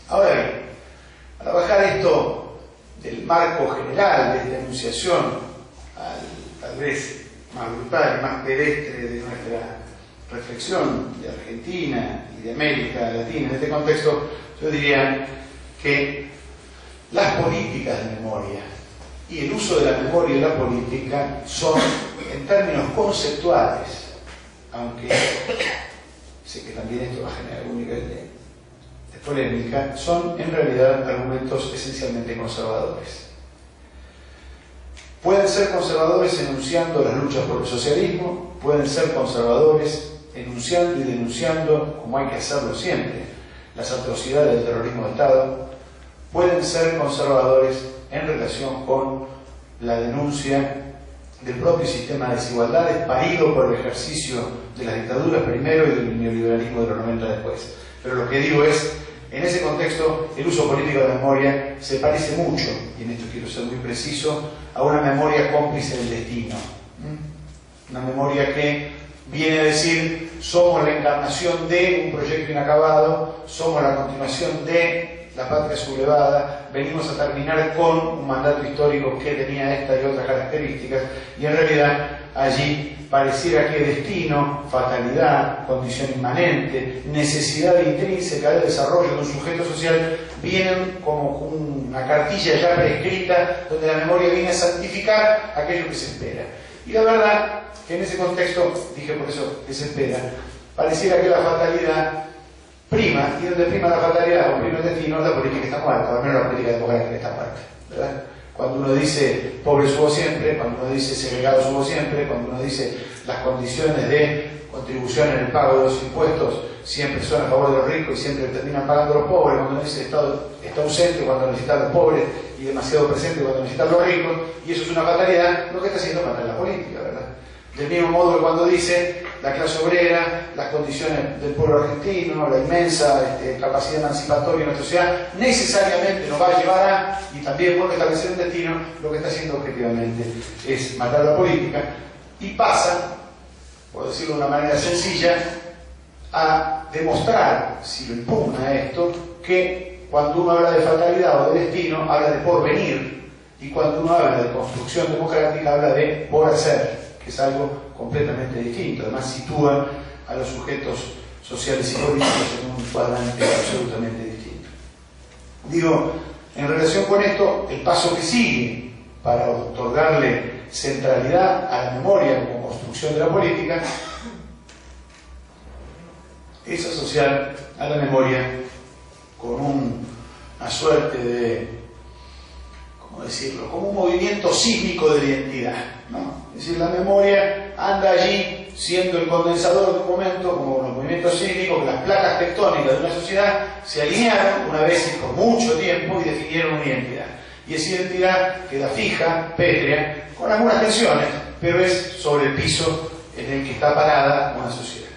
Ahora bien, para bajar esto del marco general de esta enunciación al tal vez más brutal y más pedestre de nuestra reflexión de Argentina y de América Latina en este contexto, yo diría que las políticas de memoria y el uso de la memoria y la política son, en términos conceptuales, aunque sé que también esto va a generar algún nivel de polémica, son en realidad argumentos esencialmente conservadores. Pueden ser conservadores enunciando las luchas por el socialismo, pueden ser conservadores enunciando y denunciando, como hay que hacerlo siempre, las atrocidades del terrorismo de Estado, pueden ser conservadores en relación con la denuncia del propio sistema de desigualdades parido por el ejercicio de las dictaduras primero y del neoliberalismo de los 90 después. Pero lo que digo es, en ese contexto, el uso político de la memoria se parece mucho, y en esto quiero ser muy preciso, a una memoria cómplice del destino. Una memoria que viene a decir, somos la encarnación de un proyecto inacabado, somos la continuación de la patria sublevada, venimos a terminar con un mandato histórico que tenía esta y otras características, y en realidad allí pareciera que destino, fatalidad, condición inmanente, necesidad intrínseca de desarrollo de un sujeto social vienen como una cartilla ya prescrita donde la memoria viene a santificar aquello que se espera. Y la verdad que en ese contexto, dije por eso que se espera, pareciera que la fatalidad prima, y donde prima la fatalidad o prima el destino, la política está muerta, al menos la política democrática está muerta, ¿verdad? Cuando uno dice pobre subo siempre, cuando uno dice segregado subo siempre, cuando uno dice las condiciones de contribución en el pago de los impuestos siempre son a favor de los ricos y siempre terminan pagando los pobres, cuando uno dice el Estado está ausente cuando necesitan los pobres y demasiado presente cuando necesitan los ricos, y eso es una fatalidad, lo que está haciendo es matar la política, ¿verdad? Del mismo modo que cuando dice la clase obrera, las condiciones del pueblo argentino, la inmensa capacidad emancipatoria de nuestra sociedad, necesariamente nos va a llevar a, y también vuelve a establecer un destino, lo que está haciendo objetivamente es matar la política, y pasa, por decirlo de una manera sencilla, a demostrar, si lo impugna esto, que cuando uno habla de fatalidad o de destino, habla de porvenir, y cuando uno habla de construcción democrática, habla de por hacer, que es algo completamente distinto. Además sitúa a los sujetos sociales y políticos en un cuadrante absolutamente distinto. Digo, en relación con esto, el paso que sigue para otorgarle centralidad a la memoria como construcción de la política es asociar a la memoria con una suerte de, ¿cómo decirlo?, como un movimiento sísmico de la identidad, ¿no? Es decir, la memoria anda allí siendo el condensador de un momento, como los movimientos sísmicos, que las placas tectónicas de una sociedad se alinearon una vez y por mucho tiempo y definieron una identidad. Y esa identidad queda fija, pétrea, con algunas tensiones, pero es sobre el piso en el que está parada una sociedad.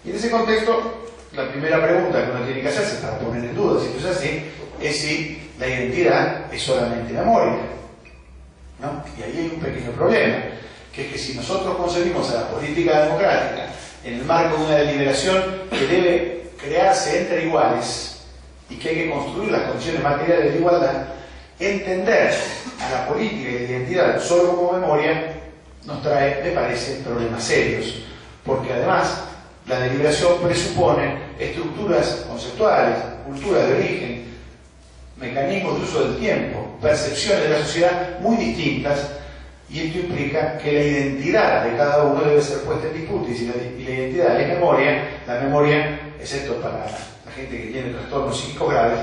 Y en ese contexto, la primera pregunta que uno tiene que hacerse para poner en duda si esto es así, es si la identidad es solamente memoria, ¿no? Y ahí hay un pequeño problema, que es que si nosotros concebimos a la política democrática en el marco de una deliberación que debe crearse entre iguales y que hay que construir las condiciones materiales de igualdad, entender a la política y la identidad solo como memoria nos trae, me parece, problemas serios, porque además la deliberación presupone estructuras conceptuales, culturas de origen, mecanismos de uso del tiempo, percepciones de la sociedad muy distintas, y esto implica que la identidad de cada uno debe ser puesta en disputa, y si la identidad es memoria, la memoria, excepto para la gente que tiene trastornos psíquicos graves,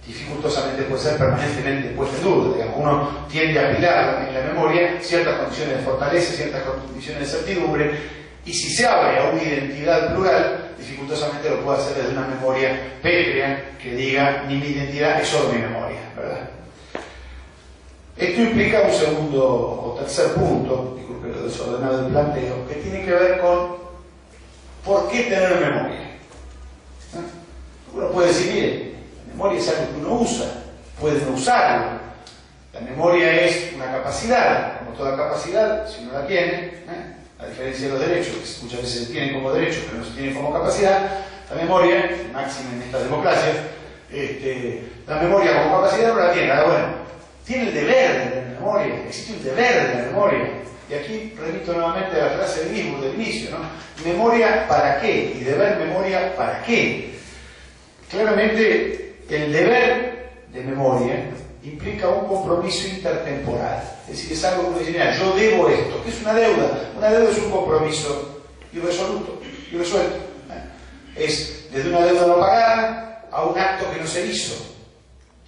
dificultosamente puede ser permanentemente puesta en duda. Digamos, uno tiende a apilar en la memoria ciertas condiciones de fortaleza, ciertas condiciones de certidumbre, y si se abre a una identidad plural, dificultosamente lo puede hacer desde una memoria pétrea que diga, ni mi identidad es solo mi memoria, ¿verdad? Esto implica un segundo o tercer punto, disculpe lo desordenado del planteo, que tiene que ver con por qué tener memoria. Uno puede decir, mire, la memoria es algo que uno usa, puede no usarlo. La memoria es una capacidad, como toda capacidad, si uno la tiene, a diferencia de los derechos, que muchas veces se tienen como derechos, pero no se tienen como capacidad, la memoria, máxima en esta democracia, La memoria como capacidad no la tiene. Ahora, bueno, tiene el deber de tener memoria, existe un deber de la memoria. Y aquí remito nuevamente a la frase del mismo, del inicio, ¿no? Memoria para qué y deber memoria para qué. Claramente, el deber de memoria implica un compromiso intertemporal. Es decir, es algo que dice, mira, yo debo esto. ¿Qué es una deuda? Una deuda es un compromiso irresoluto, irresuelto. Es desde una deuda no pagada a un acto que no se hizo.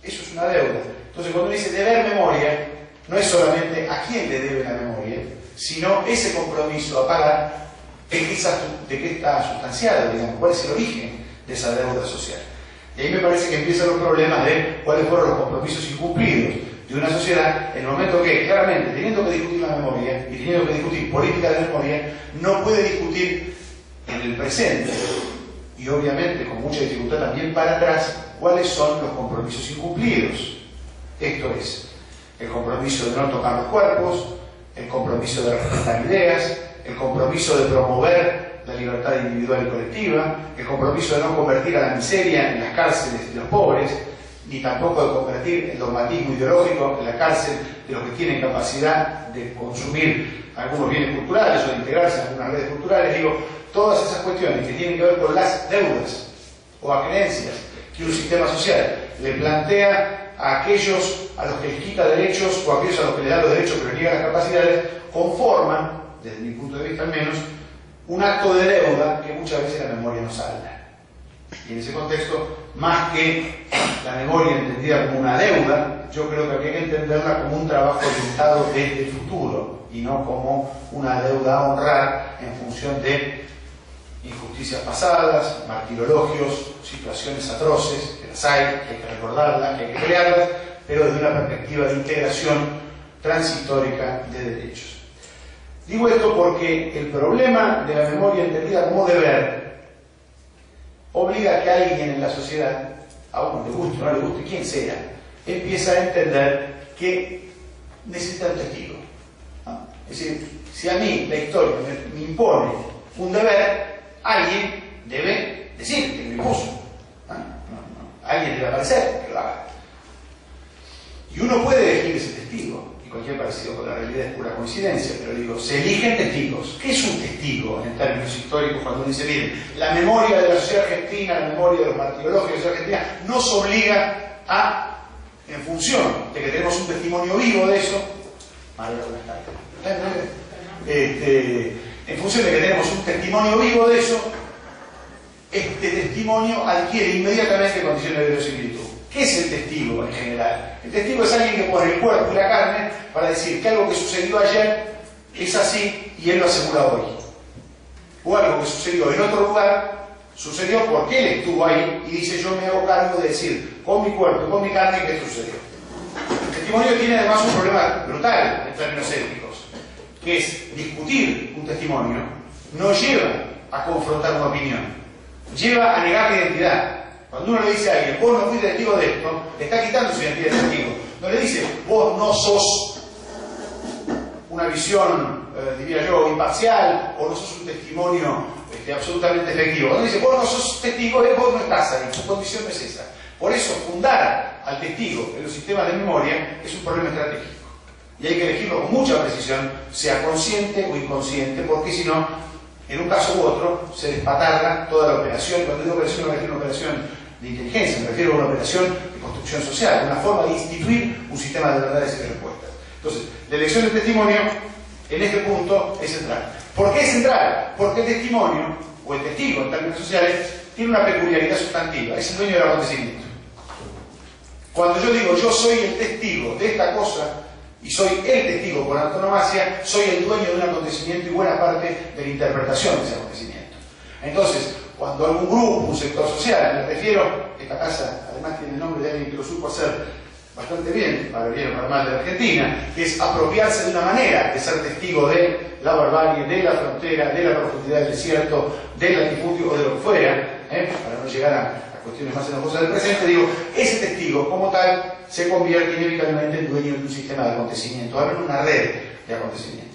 Eso es una deuda. Entonces, cuando uno dice deber memoria, no es solamente a quién le debe la memoria, sino ese compromiso a pagar de qué está sustanciado, digamos, cuál es el origen de esa deuda social. Y ahí me parece que empiezan los problemas de cuáles fueron los compromisos incumplidos de una sociedad en el momento que, claramente, teniendo que discutir la memoria y teniendo que discutir política de memoria, no puede discutir en el presente y obviamente con mucha dificultad también para atrás cuáles son los compromisos incumplidos. Esto es, el compromiso de no tocar los cuerpos, el compromiso de respetar ideas, el compromiso de promover la libertad individual y colectiva, el compromiso de no convertir a la miseria en las cárceles de los pobres, ni tampoco de convertir el dogmatismo ideológico en la cárcel de los que tienen capacidad de consumir algunos bienes culturales o de integrarse en algunas redes culturales. Digo, todas esas cuestiones que tienen que ver con las deudas o a creencias que un sistema social le plantea a aquellos a los que les quita derechos o a aquellos a los que les da los derechos pero les niega las capacidades, conforman, desde mi punto de vista al menos, un acto de deuda que muchas veces la memoria no salda. Y en ese contexto, más que la memoria entendida como una deuda, yo creo que habría que entenderla como un trabajo orientado desde el futuro y no como una deuda a honrar en función de injusticias pasadas, martirologios, situaciones atroces, que las hay, que hay que recordarlas, que hay que crearlas, pero desde una perspectiva de integración transhistórica de derechos. Digo esto porque el problema de la memoria entendida como deber obliga a que alguien en la sociedad, a uno le guste o no le guste, quien sea, empieza a entender que necesita un testigo. ¿No? Es decir, si a mí la historia me impone un deber, alguien debe decir que lo impuso. Alguien debe aparecer que lo haga. Y uno puede elegir ese testigo, y cualquier parecido con la realidad es pura coincidencia, pero digo, se eligen testigos. ¿Qué es un testigo en términos históricos cuando uno dice, miren, la memoria de la sociedad argentina, la memoria de los martirologios de la sociedad argentina, nos obliga a, en función de que tenemos un testimonio vivo de eso, en función de que tenemos un testimonio vivo de eso, este testimonio adquiere inmediatamente condiciones de verosimilitud. ¿Qué es el testigo en general? El testigo es alguien que pone el cuerpo y la carne para decir que algo que sucedió ayer es así y él lo asegura hoy. O algo que sucedió en otro lugar sucedió porque él estuvo ahí y dice yo me hago cargo de decir con mi cuerpo y con mi carne que esto sucedió. El testimonio tiene además un problema brutal en términos éticos, que es discutir un testimonio no lleva a confrontar una opinión, lleva a negar la identidad. Cuando uno le dice a alguien, vos no fuiste testigo de esto, le está quitando su identidad de testigo. No le dice, vos no sos una visión, diría yo, imparcial, o no sos un testimonio absolutamente efectivo. Cuando dice, vos no sos testigo, vos no estás ahí, tu condición no es esa. Por eso, fundar al testigo en los sistemas de memoria es un problema estratégico. Y hay que elegirlo con mucha precisión, sea consciente o inconsciente, porque si no, en un caso u otro, se despatarra toda la operación. Cuando digo operación, no me refiero a una operación de inteligencia, me refiero a una operación de construcción social, una forma de instituir un sistema de verdades y de respuestas. Entonces, la elección del testimonio, en este punto, es central. ¿Por qué es central? Porque el testimonio, o el testigo en términos sociales, tiene una peculiaridad sustantiva, es el dueño del acontecimiento. Cuando yo digo, yo soy el testigo de esta cosa, y soy el testigo por antonomasia, soy el dueño de un acontecimiento y buena parte de la interpretación de ese acontecimiento. Entonces, cuando algún grupo, un sector social, me refiero, esta casa además tiene el nombre de alguien que lo supo hacer bastante bien, para bien o para mal de la Argentina, que es apropiarse de una manera de ser testigo de la barbarie, de la frontera, de la profundidad del desierto, del latifundio o de lo que fuera, para no llegar a cuestiones más enojosas del presente, digo, ese testigo como tal se convierte inevitablemente en dueño de un sistema de acontecimiento, abre una red de acontecimientos.